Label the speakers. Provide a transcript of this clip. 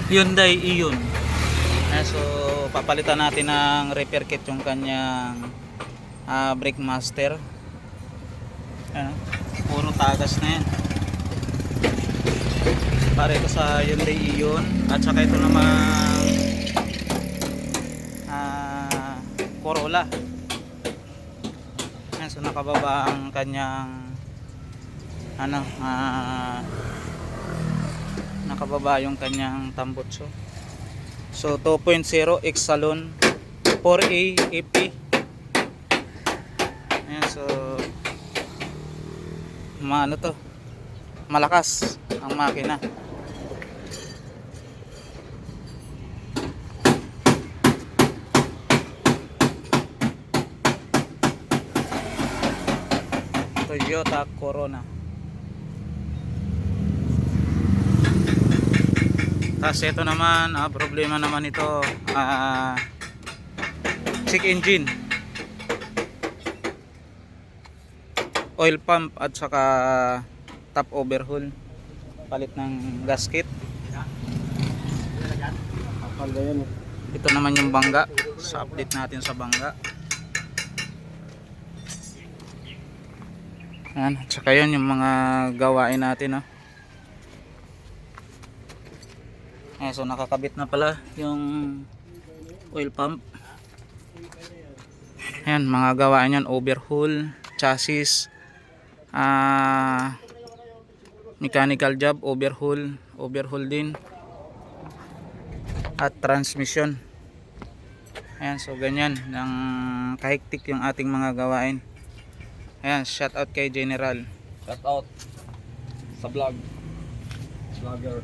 Speaker 1: Hyundai Ion. So papalitan natin ng repair kit yung kanyang brake master. Ayan, puro tagas na yan. Para ito sa Hyundai Ion. At saka ito naman Corolla. Ayan, so nakababa ang kanyang nakababa yung kanyang tambutso. So 2.0 Exalon 4A AP. Ayan, so to, malakas ang makina. Toyota Corona. Tapos ito naman, problema naman ito, check engine, oil pump at saka top overhaul, palit ng gasket. Ito naman yung bangga, sa update natin sa bangga. Ayan, at saka yun yung mga gawain natin, so nakakabit na pala yung oil pump. Ayan, mga gawain yan, overhaul, chassis, mechanical job, overhaul din, at transmission. Ayan, so ganyan ng kahigtik yung ating mga gawain. Ayan, shout out kay General.
Speaker 2: Shout out sa vlogger.